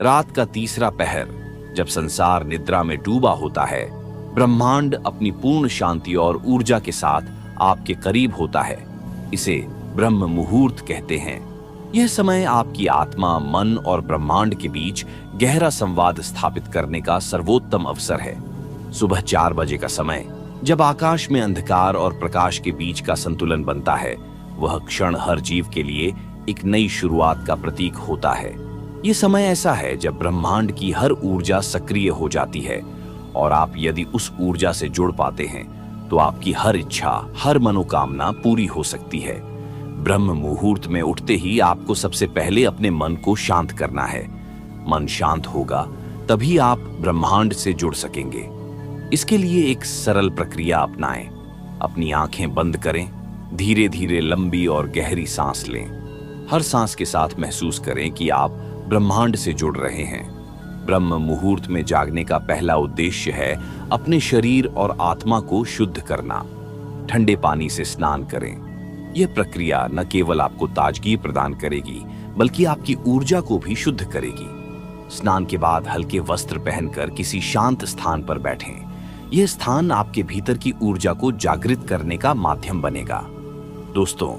रात का तीसरा पहर, जब संसार निद्रा में डूबा होता है, ब्रह्मांड अपनी पूर्ण शांति और ऊर्जा के साथ आपके करीब होता है। इसे ब्रह्म मुहूर्त कहते हैं। यह समय आपकी आत्मा, मन और ब्रह्मांड के बीच गहरा संवाद स्थापित करने का सर्वोत्तम अवसर है। सुबह 4 बजे का समय, जब आकाश में अंधकार और प्रकाश के बीच का संतुलन बनता है, वह क्षण हर जीव के लिए एक नई शुरुआत का प्रतीक होता है। यह समय ऐसा है जब ब्रह्मांड की हर ऊर्जा सक्रिय हो जाती है और आप यदि उस ऊर्जा से जुड़ पाते हैं तो आपकी हर इच्छा, हर मनोकामना पूरी हो सकती है। ब्रह्म मुहूर्त में उठते ही आपको सबसे पहले अपने मन को शांत करना है। मन शांत होगा तभी आप ब्रह्मांड से जुड़ सकेंगे। इसके लिए एक सरल प्रक्रिया अपनाएं। अपनी आंखें बंद करें, धीरे धीरे लंबी और गहरी सांस लें। हर सांस के साथ महसूस करें कि आप ब्रह्मांड से जुड़ रहे हैं। ब्रह्म मुहूर्त में जागने का पहला उद्देश्य है अपने शरीर और आत्मा को शुद्ध करना। ठंडे पानी से स्नान करें। यह प्रक्रिया न केवल आपको ताजगी प्रदान करेगी बल्कि आपकी ऊर्जा को भी शुद्ध करेगी। स्नान के बाद हल्के वस्त्र पहनकर किसी शांत स्थान पर बैठें। यह स्थान आपके भीतर की ऊर्जा को जागृत करने का माध्यम बनेगा। दोस्तों,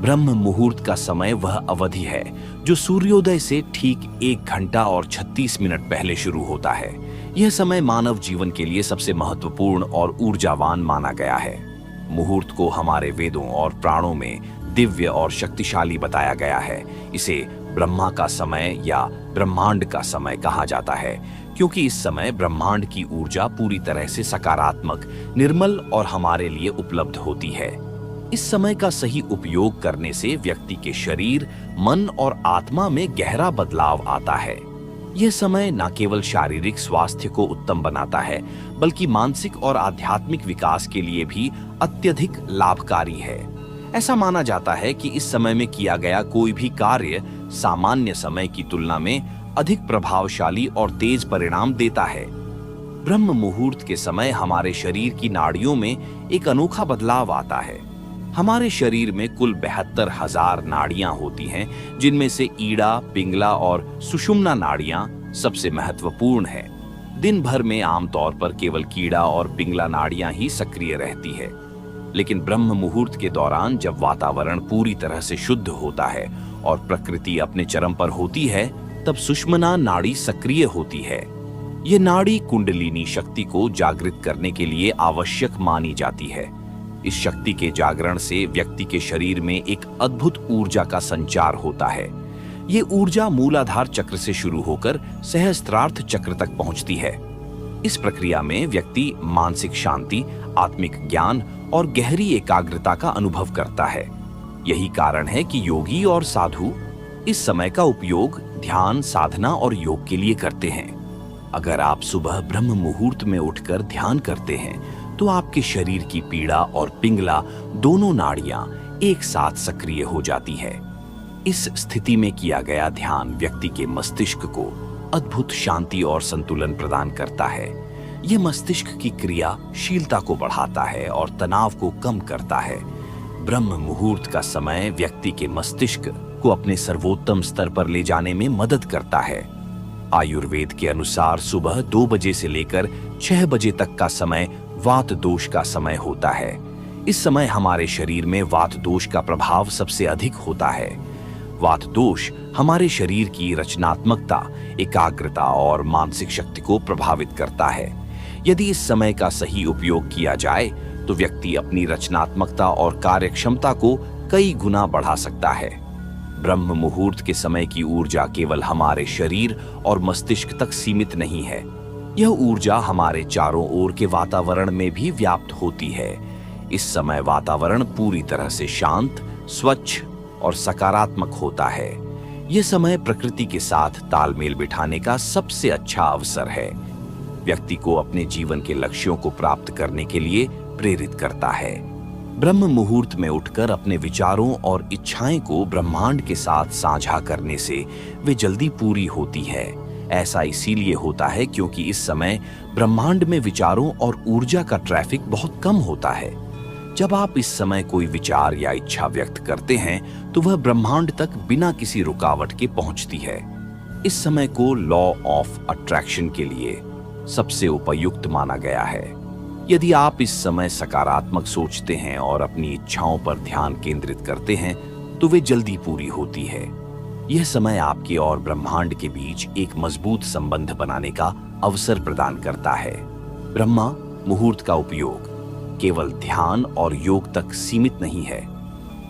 ब्रह्म मुहूर्त का समय वह अवधि है जो सूर्योदय से ठीक 1 घंटा और 36 मिनट पहले शुरू होता है। यह समय मानव जीवन के लिए सबसे महत्वपूर्ण और ऊर्जावान माना गया है। मुहूर्त को हमारे वेदों और प्राणों में दिव्य और शक्तिशाली बताया गया है। इसे ब्रह्मा का समय या ब्रह्मांड का समय कहा जाता है, क्योंकि इस समय ब्रह्मांड की ऊर्जा पूरी तरह से सकारात्मक, निर्मल और हमारे लिए उपलब्ध होती है। इस समय का सही उपयोग करने से व्यक्ति के शरीर, मन और आत्मा में गहरा बदलाव आता है। यह समय न केवल शारीरिक स्वास्थ्य को उत्तम बनाता है बल्कि मानसिक और आध्यात्मिक विकास के लिए भी अत्यधिक लाभकारी है। ऐसा माना जाता है कि इस समय में किया गया कोई भी कार्य सामान्य समय की तुलना में अधिक प्रभावशाली और तेज परिणाम देता है। ब्रह्म मुहूर्त के समय हमारे शरीर की नाड़ियों में एक अनोखा बदलाव आता है। हमारे शरीर में कुल 72,000 नाड़ियां होती हैं, जिनमें से ईड़ा, पिंगला और सुषुम्ना नाड़ियां सबसे महत्वपूर्ण हैं। दिन भर में आमतौर पर केवल कीड़ा और पिंगला नाड़ियां ही सक्रिय रहती है, लेकिन ब्रह्म मुहूर्त के दौरान जब वातावरण पूरी तरह से शुद्ध होता है और प्रकृति अपने चरम पर होती है, तब सुषुम्ना नाड़ी सक्रिय होती है। ये नाड़ी कुंडलिनी शक्ति को जागृत करने के लिए आवश्यक मानी जाती है। इस शक्ति के जागरण से व्यक्ति के शरीर में एक अद्भुत ऊर्जा का संचार होता है। ये ऊर्जा मूलाधार चक्र से शुरू होकर सहस्त्रार्थ चक्र तक पहुंचती है। इस प्रक्रिया में व्यक्ति मानसिक शांति, आत्मिक ज्ञान और गहरी एकाग्रता का अनुभव करता है। यही कारण है कि योगी और साधु इस समय का उपयोग ध्यान, साधना और योग के लिए करते हैं। अगर आप सुबह ब्रह्म मुहूर्त में उठकर ध्यान करते हैं तो आपके शरीर की पीड़ा और पिंगला दोनों नाड़ियां एक साथ सक्रिय हो जाती है। इस स्थिति में किया गया ध्यान व्यक्ति के मस्तिष्क को अद्भुत शांति और संतुलन प्रदान करता है। यह मस्तिष्क की क्रियाशीलता को बढ़ाता है और तनाव को कम करता है। ब्रह्म मुहूर्त का समय व्यक्ति के मस्तिष्क को अपने सर्वोत्तम स्तर पर ले जाने में मदद करता है। आयुर्वेद के अनुसार सुबह 2 बजे से लेकर 6 बजे तक का समय वात दोष का समय होता है। इस समय हमारे शरीर में वात दोष का प्रभाव सबसे अधिक होता है। वात दोष हमारे शरीर की रचनात्मकता, एकाग्रता और मानसिक शक्ति को प्रभावित करता है। यदि इस समय का सही उपयोग किया जाए तो व्यक्ति अपनी रचनात्मकता और कार्यक्षमता को कई गुना बढ़ा सकता है। ब्रह्म मुहूर्त के समय की ऊर्जा केवल हमारे शरीर और मस्तिष्क तक सीमित नहीं है। यह ऊर्जा हमारे चारों ओर के वातावरण में भी व्याप्त होती है। इस समय वातावरण पूरी तरह से शांत, स्वच्छ और सकारात्मक होता है। यह समय प्रकृति के साथ तालमेल बिठाने का सबसे अच्छा अवसर है। व्यक्ति को अपने जीवन के लक्ष्यों को प्राप्त करने के लिए प्रेरित करता है। ब्रह्म मुहूर्त में उठकर अपने विचारों और इच्छाएं को ब्रह्मांड के साथ साझा करने से वे जल्दी पूरी होती है। ऐसा इसीलिए होता है क्योंकि इस समय ब्रह्मांड में विचारों और ऊर्जा का ट्रैफिक बहुत कम होता है। जब आप इस समय कोई विचार या इच्छा व्यक्त करते हैं तो वह ब्रह्मांड तक बिना किसी रुकावट के पहुंचती है। इस समय को लॉ ऑफ अट्रैक्शन के लिए सबसे उपयुक्त माना गया है। यदि आप इस समय सकारात्मक सोचते हैं और अपनी इच्छाओं पर ध्यान केंद्रित करते हैं तो वे जल्दी पूरी होती है। यह समय आपके और ब्रह्मांड के बीच एक मजबूत संबंध बनाने का अवसर प्रदान करता है। ब्रह्मा मुहूर्त का उपयोग केवल ध्यान और योग तक सीमित नहीं है।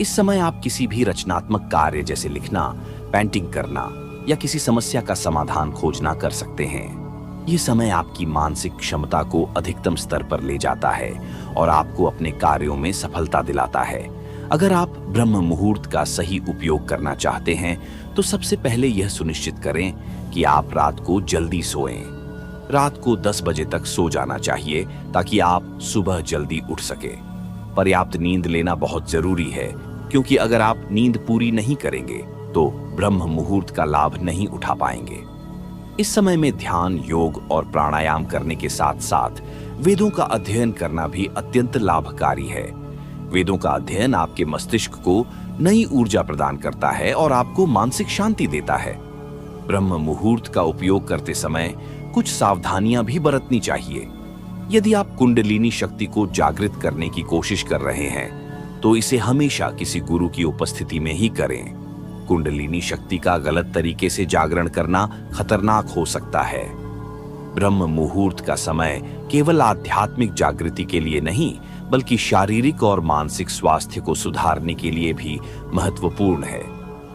इस समय आप किसी भी रचनात्मक कार्य जैसे लिखना, पेंटिंग करना या किसी समस्या का समाधान खोजना कर सकते हैं। यह समय आपकी मानसिक क्षमता को अधिकतम स्तर पर ले जाता है और आपको अपने कार्यों में सफलता दिलाता है। अगर आप ब्रह्म मुहूर्त का सही उपयोग करना चाहते हैं तो सबसे पहले यह सुनिश्चित करें कि आप रात को जल्दी सोएं। रात को 10 बजे तक सो जाना चाहिए ताकि आप सुबह जल्दी उठ सके। पर्याप्त नींद लेना बहुत जरूरी है, क्योंकि अगर आप नींद पूरी नहीं करेंगे तो ब्रह्म मुहूर्त का लाभ नहीं उठा पाएंगे। इस समय में ध्यान, योग और प्राणायाम करने के साथ साथ वेदों का अध्ययन करना भी अत्यंत लाभकारी है। वेदों का अध्ययन आपके मस्तिष्क को नई ऊर्जा प्रदान करता है और आपको मानसिक शांति देता है। ब्रह्म मुहूर्त का उपयोग करते समय कुछ सावधानियां भी बरतनी चाहिए। यदि आप कुंडलिनी शक्ति को जागृत करने की कोशिश कर रहे हैं तो इसे हमेशा किसी गुरु की उपस्थिति में ही करें। कुंडलिनी शक्ति का गलत तरीके से जागरण करना खतरनाक हो सकता है। ब्रह्म मुहूर्त का समय केवल आध्यात्मिक जागृति के लिए नहीं बल्कि शारीरिक और मानसिक स्वास्थ्य को सुधारने के लिए भी महत्वपूर्ण है।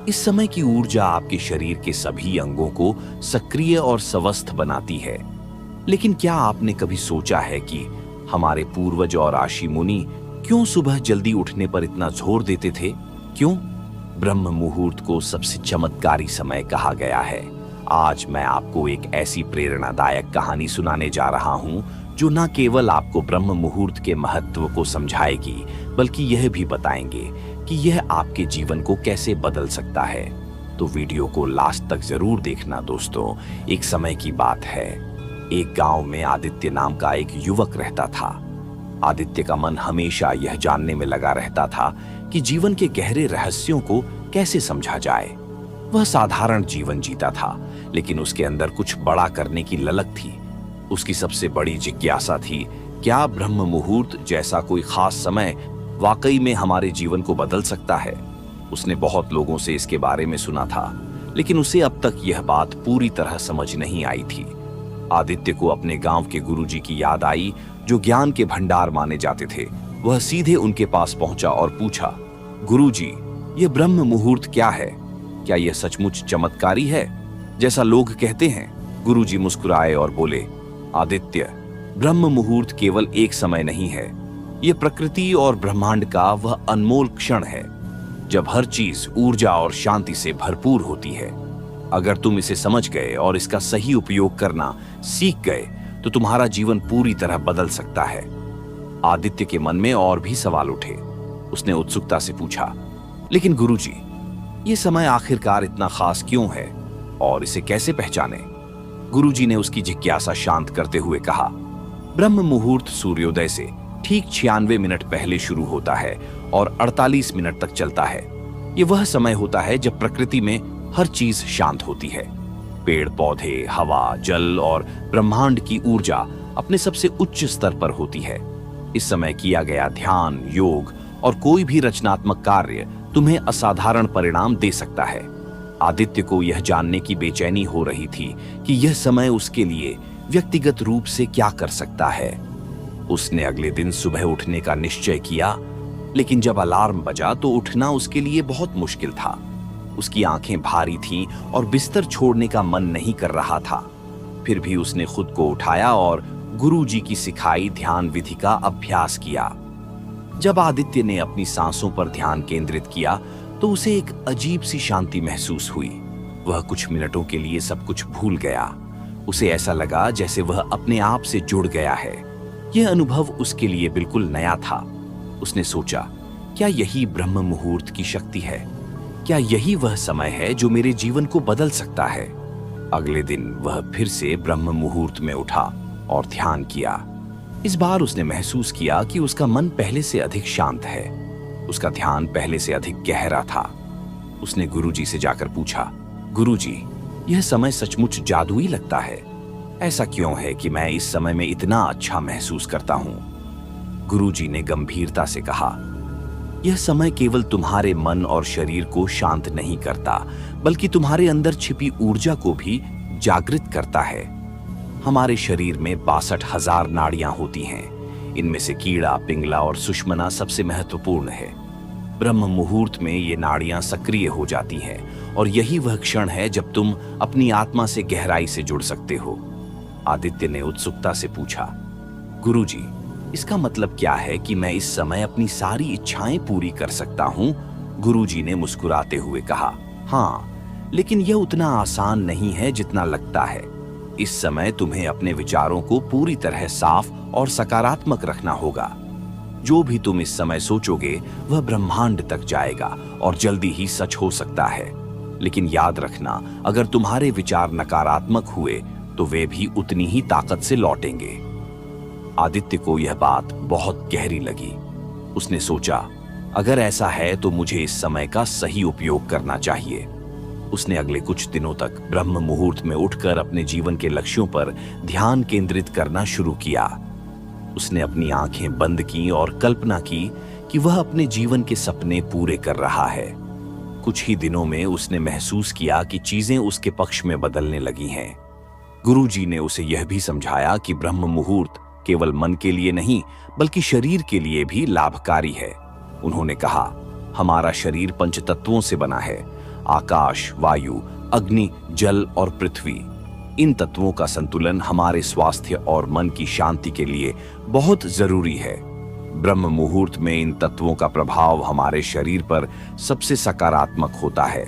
इस समय की ऊर्जा आपके शरीर के सभी अंगों को सक्रिय और स्वस्थ बनाती है। लेकिन क्या आपने कभी सोचा है कि हमारे पूर्वज और ऋषि मुनि क्यों सुबह जल्दी उठने पर इतना जोर देते थे? क्यों? ब्रह्म मुहूर्त को सबसे चमत्कारी समय कहा गया है। आज मैं आपको एक ऐसी प्रेरणादायक कहानी सुनाने जा रहा हूं जो न केवल आपको ब्रह्म मुहूर्त के महत्व को समझाएगी बल्कि यह भी बताएंगे कि यह आपके जीवन को कैसे बदल सकता है। तो वीडियो को लास्ट तक जरूर देखना दोस्तों। एक समय की बात है, एक गांव में आदित्य नाम का एक युवक रहता था। आदित्य का मन हमेशा यह जानने में लगा रहता था कि जीवन के गहरे रहस्यों को कैसे समझा जाए। वह साधारण जीवन जीता था, लेकिन उसके अंदर कुछ बड़ा करने की ललक थी। उसकी सबसे बड़ी जिज्ञासा थी, क्या ब्रह्म मुहूर्त जैसा कोई खास समय वाकई में हमारे जीवन को बदल सकता है? उसने बहुत लोगों से इसके बारे में सुना था, लेकिन उसे अब तक यह बात पूरी तरह समझ नहीं आई थी। आदित्य को अपने गांव के गुरुजी की याद आई, जो ज्ञान के भंडार माने जाते थे। वह सीधे उनके पास पहुंचा और पूछा, गुरुजी, यह ब्रह्म मुहूर्त क्या है? क्या यह सचमुच चमत्कारी है जैसा लोग कहते हैं? गुरुजी मुस्कुराए और बोले, आदित्य, ब्रह्म मुहूर्त केवल एक समय नहीं है। यह प्रकृति और ब्रह्मांड का वह अनमोल क्षण है जब हर चीज ऊर्जा और शांति से भरपूर होती है। अगर तुम इसे समझ गए और इसका सही उपयोग करना सीख गए तो तुम्हारा जीवन पूरी तरह बदल सकता है। आदित्य के मन में और भी सवाल उठे। उसने उत्सुकता से पूछा, लेकिन गुरुजी, ये समय आखिरकार इतना खास क्यों है और इसे कैसे पहचाने? गुरुजी ने उसकी जिज्ञासा शांत करते हुए कहा, ब्रह्म मुहूर्त सूर्योदय से ठीक 96 मिनट पहले शुरू होता है और 48 मिनट तक चलता है। ये वह समय होता है जब प्रकृति में हर चीज शांत होती है। पेड़ पौधे, हवा, जल और ब्रह्मांड की ऊर्जा अपने सबसे उच्च स्तर पर होती है। इस समय किया गया ध्यान, योग और कोई भी रचनात्मक कार्य तुम्हें असाधारण परिणाम दे सकता है। आदित्य को यह जानने की बेचैनी हो रही थी कि यह समय उसके लिए व्यक्तिगत रूप से क्या कर सकता है। उसने अगले दिन सुबह उठने का निश्चय किया, लेकिन जब अलार्म बजा तो उठना उसके लिए बहुत मुश्किल था। उसकी आंखें भारी थीं और बिस्तर छोड़ने का मन नहीं कर रहा था। फिर भी उसने खुद को उठाया और गुरुजी की सिखाई ध्यान विधि का अभ्यास किया। जब आदित्य ने अपनी सांसों पर ध्यान केंद्रित किया तो उसे एक अजीब सी शांति महसूस हुई। वह कुछ मिनटों के लिए सब कुछ भूल गया। उसे ऐसा लगा जैसे वह अपने आप से जुड़ गया है। यह अनुभव उसके लिए बिल्कुल नया था। उसने सोचा, क्या यही ब्रह्म मुहूर्त की शक्ति है? क्या यही वह समय है जो मेरे जीवन को बदल सकता है? अगले दिन वह फिर से ब्रह्म मुहूर्त में उठा और ध्यान किया। इस बार उसने महसूस किया कि उसका मन पहले से अधिक शांत है। उसका ध्यान पहले से अधिक गहरा था। उसने गुरुजी से जाकर पूछा, गुरुजी, यह समय सचमुच जादुई लगता है। ऐसा क्यों है कि मैं इस समय में इतना अच्छा महसूस करता हूं? गुरुजी ने गंभीरता से कहा, यह समय केवल तुम्हारे मन और शरीर को शांत नहीं करता, बल्कि तुम्हारे अंदर छिपी ऊर्जा को भी जागृत करता है। हमारे शरीर में 62,000 नाड़ियां होती हैं। इनमें से कीड़ा, पिंगला और सुषुम्ना सबसे महत्वपूर्ण है। ब्रह्म मुहूर्त में ये नाड़ियां सक्रिय हो जाती हैं और यही वह क्षण है जब तुम अपनी आत्मा से गहराई से जुड़ सकते हो। आदित्य ने उत्सुकता से पूछा, गुरुजी, इसका मतलब क्या है कि मैं इस समय अपनी सारी इच्छाएं पूरी कर सकता हूं? गुरुजी ने मुस्कुराते हुए कहा, हाँ, लेकिन यह उतना आसान नहीं है जितना लगता है। इस समय तुम्हें अपने विचारों को पूरी तरह साफ और सकारात्मक रखना होगा। जो भी तुम इस समय सोचोगे वह ब्रह्मांड तक जाएगा और जल्दी ही सच हो सकता है। लेकिन याद रखना, अगर तुम्हारे विचार नकारात्मक हुए तो वे भी उतनी ही ताकत से लौटेंगे। आदित्य को यह बात बहुत गहरी लगी। उसने सोचा, अगर ऐसा है तो मुझे इस समय का सही उपयोग करना चाहिए। उसने अगले कुछ दिनों तक ब्रह्म मुहूर्त में उठकर अपने जीवन के लक्ष्यों पर ध्यान केंद्रित करना शुरू किया। उसने अपनी आंखें बंद की और कल्पना की कि वह अपने जीवन के सपने पूरे कर रहा है। कुछ ही दिनों में उसने महसूस किया कि चीजें उसके पक्ष में बदलने लगी हैं। गुरुजी ने उसे यह भी समझाया कि ब्रह्म मुहूर्त केवल मन के लिए नहीं, बल्कि शरीर के लिए भी लाभकारी है। उन्होंने कहा, हमारा शरीर पंचतत्वों से बना है, आकाश, वायु, अग्नि, जल और पृथ्वी। इन तत्वों का संतुलन हमारे स्वास्थ्य और मन की शांति के लिए बहुत जरूरी है। ब्रह्म मुहूर्त में इन तत्वों का प्रभाव हमारे शरीर पर सबसे सकारात्मक होता है।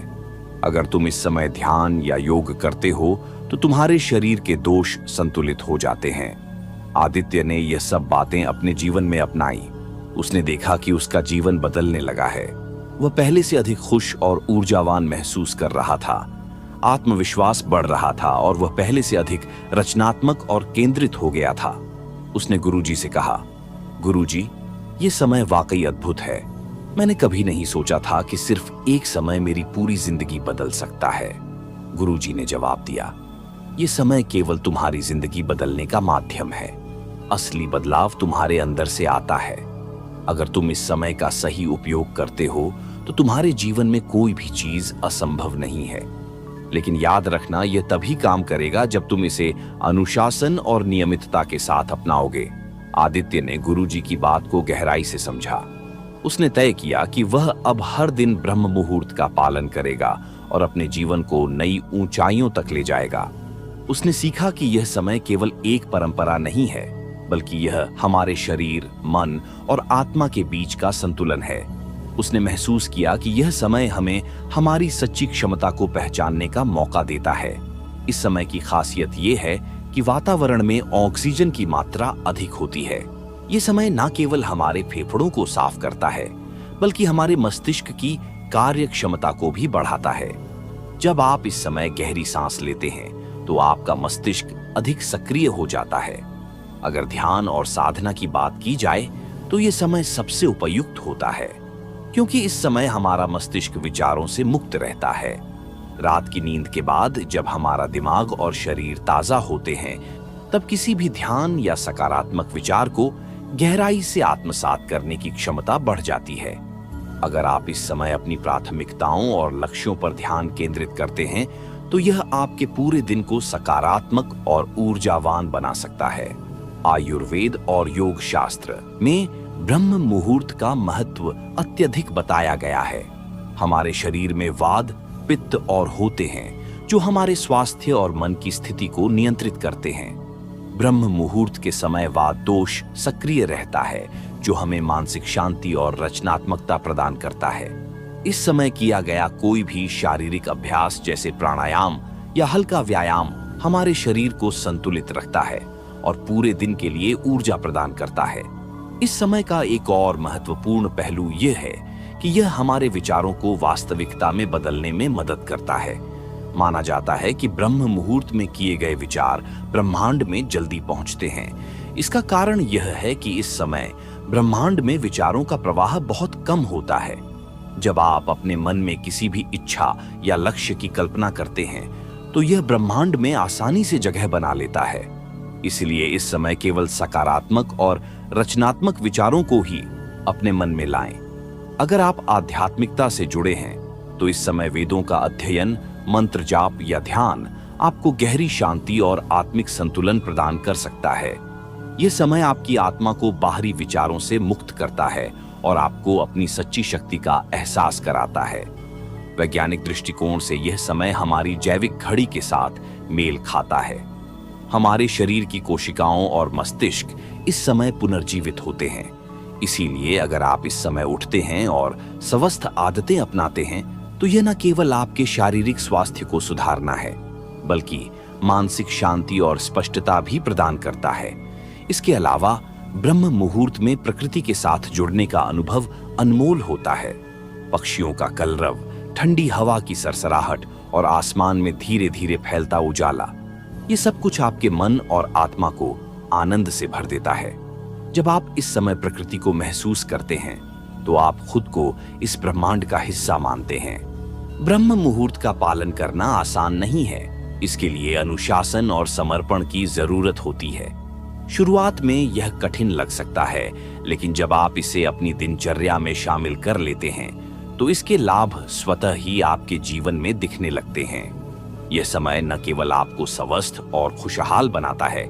अगर तुम इस समय ध्यान या योग करते हो तो तुम्हारे शरीर के दोष संतुलित हो जाते हैं। आदित्य ने यह सब बातें अपने जीवन में अपनाई। उसने देखा कि उसका जीवन बदलने लगा है। वह पहले से अधिक खुश और ऊर्जावान महसूस कर रहा था। आत्मविश्वास बढ़ रहा था और वह पहले से अधिक रचनात्मक और केंद्रित हो गया था। उसने गुरुजी से कहा, गुरुजी, ये समय वाकई अद्भुत है। मैंने कभी नहीं सोचा था कि सिर्फ एक समय मेरी पूरी जिंदगी बदल सकता है। गुरुजी ने जवाब दिया, ये समय केवल तुम्हारी जिंदगी बदलने का माध्यम है। असली बदलाव तुम्हारे अंदर से आता है। अगर तुम इस समय का सही उपयोग करते हो तो तुम्हारे जीवन में कोई भी चीज असंभव नहीं है। लेकिन याद रखना, यह तभी काम करेगा जब तुम इसे अनुशासन और नियमितता के साथ अपनाओगे। आदित्य ने गुरुजी की बात को गहराई से समझा। उसने तय किया कि वह अब हर दिन ब्रह्म मुहूर्त का पालन करेगा और अपने जीवन को नई ऊंचाइयों तक ले जाएगा। उसने सीखा कि यह समय केवल एक परंपरा नहीं है, बल्कि यह हमारे शरीर, मन और आत्मा के बीच का संतुलन है। उसने महसूस किया कि यह समय हमें हमारी सच्ची क्षमता को पहचानने का मौका देता है। इस समय की खासियत यह है कि वातावरण में ऑक्सीजन की मात्रा अधिक होती है। यह समय न केवल हमारे फेफड़ों को साफ करता है, बल्कि हमारे मस्तिष्क की कार्य क्षमता को भी बढ़ाता है। जब आप इस समय गहरी सांस लेते हैं तो आपका मस्तिष्क अधिक सक्रिय हो जाता है। अगर ध्यान और साधना की बात की जाए तो यह समय सबसे उपयुक्त होता है, क्योंकि इस समय हमारा मस्तिष्क विचारों से मुक्त रहता है। रात की नींद के बाद जब हमारा दिमाग और शरीर ताजा होते हैं, तब किसी भी ध्यान या सकारात्मक विचार को गहराई से आत्मसात करने की क्षमता बढ़ जाती है। अगर आप इस समय अपनी प्राथमिकताओं और लक्ष्यों पर ध्यान केंद्रित करते हैं तो यह आपके पूरे दिन को सकारात्मक और ऊर्जावान बना सकता है। आयुर्वेद और योग शास्त्र में ब्रह्म मुहूर्त का महत्व अत्यधिक बताया गया है। हमारे शरीर में वाद, पित्त और होते हैं जो हमारे स्वास्थ्य और मन की स्थिति को नियंत्रित करते हैं। ब्रह्म मुहूर्त के समय वाद दोष सक्रिय रहता है, जो हमें मानसिक शांति और रचनात्मकता प्रदान करता है। इस समय किया गया कोई भी शारीरिक अभ्यास जैसे प्राणायाम या हल्का व्यायाम हमारे शरीर को संतुलित रखता है और पूरे दिन के लिए ऊर्जा प्रदान करता है। इस समय का एक और महत्वपूर्ण पहलू यह है कि यह हमारे विचारों को वास्तविकता में बदलने में मदद करता है। माना जाता है कि ब्रह्म मुहूर्त में किए गए विचार ब्रह्मांड में जल्दी पहुंचते हैं। इसका कारण यह है कि इस समय ब्रह्मांड में विचारों का प्रवाह बहुत कम होता है। जब आप अपने मन में किसी भी इच्छा या लक्ष्य की कल्पना करते हैं तो यह ब्रह्मांड में आसानी से जगह बना लेता है। इसलिए इस समय केवल सकारात्मक और रचनात्मक विचारों को ही अपने मन में लाएं। अगर आप आध्यात्मिकता से जुड़े हैं तो इस समय वेदों का अध्ययन, मंत्र जाप या ध्यान आपको गहरी शांति और आत्मिक संतुलन प्रदान कर सकता है। यह समय आपकी आत्मा को बाहरी विचारों से मुक्त करता है और आपको अपनी सच्ची शक्ति का एहसास कराता है। वैज्ञानिक दृष्टिकोण से यह समय हमारी जैविक घड़ी के साथ मेल खाता है। हमारे शरीर की कोशिकाओं और मस्तिष्क इस समय पुनर्जीवित होते हैं। इसीलिए अगर आप इस समय उठते हैं और स्वस्थ आदतें अपनाते हैं तो यह न केवल आपके शारीरिक स्वास्थ्य को सुधारना है, बल्कि मानसिक शांति और स्पष्टता भी प्रदान करता है। इसके अलावा ब्रह्म मुहूर्त में प्रकृति के साथ जुड़ने का अनुभव अनमोल होता है। पक्षियों का कलरव, ठंडी हवा की सरसराहट और आसमान में धीरे धीरे फैलता उजाला, ये सब कुछ आपके मन और आत्मा को आनंद से भर देता है। जब आप इस समय प्रकृति को महसूस करते हैं तो आप खुद को इस ब्रह्मांड का हिस्सा मानते हैं। ब्रह्म मुहूर्त का पालन करना आसान नहीं है। इसके लिए अनुशासन और समर्पण की जरूरत होती है। शुरुआत में यह कठिन लग सकता है, लेकिन जब आप इसे अपनी दिनचर्या में शामिल कर लेते हैं तो इसके लाभ स्वतः ही आपके जीवन में दिखने लगते हैं। यह समय न केवल आपको स्वस्थ और खुशहाल बनाता है,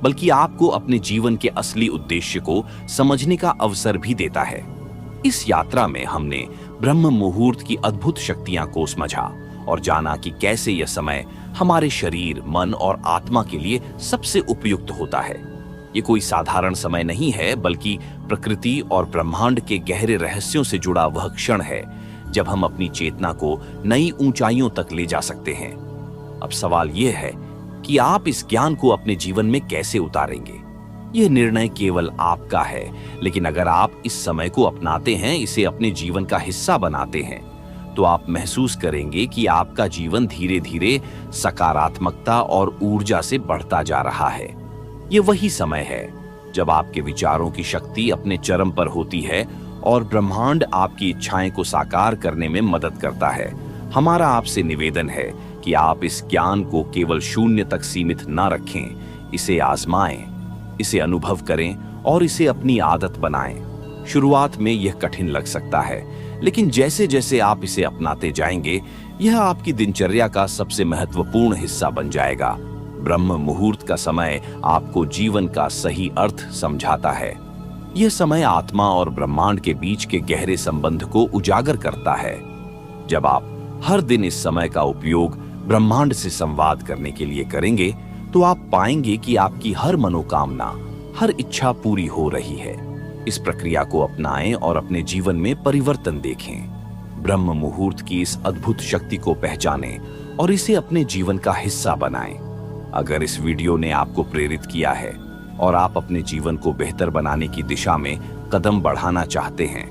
बल्कि आपको अपने जीवन के असली उद्देश्य को समझने का अवसर भी देता है। इस यात्रा में हमने ब्रह्म मुहूर्त की अद्भुत शक्तियां को समझा और जाना कि कैसे यह समय हमारे शरीर, मन और आत्मा के लिए सबसे उपयुक्त होता है। ये कोई साधारण समय नहीं है, बल्कि प्रकृति और ब्रह्मांड के गहरे रहस्यों से जुड़ा वह क्षण है जब हम अपनी चेतना को नई ऊंचाइयों तक ले जा सकते हैं। अब सवाल यह है कि आप इस ज्ञान को अपने जीवन में कैसे उतारेंगे। यह निर्णय केवल आपका है, लेकिन अगर आप इस समय को अपनाते हैं, इसे अपने जीवन का हिस्सा बनाते हैं, तो आप महसूस करेंगे कि आपका जीवन धीरे धीरे सकारात्मकता और ऊर्जा से बढ़ता जा रहा है। ये वही समय है जब आपके विचारों की शक्ति अपने चरम पर होती है और ब्रह्मांड आपकी इच्छाएं को साकार करने में मदद करता है। हमारा आपसे निवेदन है कि आप इस ज्ञान को केवल शून्य तक सीमित न रखें, इसे आजमाएं, इसे अनुभव करें और इसे अपनी आदत बनाएं। शुरुआत में यह कठिन लग सकता है, लेकिन जैसे जैसे आप इसे अपनाते जाएंगे, यह आपकी दिनचर्या का सबसे महत्वपूर्ण हिस्सा बन जाएगा। ब्रह्म मुहूर्त का समय आपको जीवन का सही अर्थ समझाता है। यह समय आत्मा और ब्रह्मांड के बीच के गहरे संबंध को उजागर करता है। जब आप हर दिन इस समय का उपयोग ब्रह्मांड से संवाद करने के लिए करेंगे, तो आप पाएंगे कि आपकी हर मनोकामना, हर इच्छा पूरी हो रही है। इस प्रक्रिया को अपनाएं और अपने जीवन में परिवर्तन देखें। ब्रह्म मुहूर्त की इस अद्भुत शक्ति को पहचानें और इसे अपने जीवन का हिस्सा बनाएं। अगर इस वीडियो ने आपको प्रेरित किया है और आप अपने जीवन को बेहतर बनाने की दिशा में कदम बढ़ाना चाहते हैं,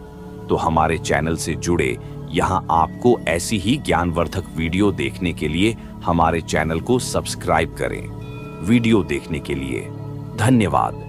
तो हमारे चैनल से जुड़े यहां आपको ऐसी ही ज्ञानवर्धक वीडियो देखने के लिए हमारे चैनल को सब्सक्राइब करें। वीडियो देखने के लिए धन्यवाद।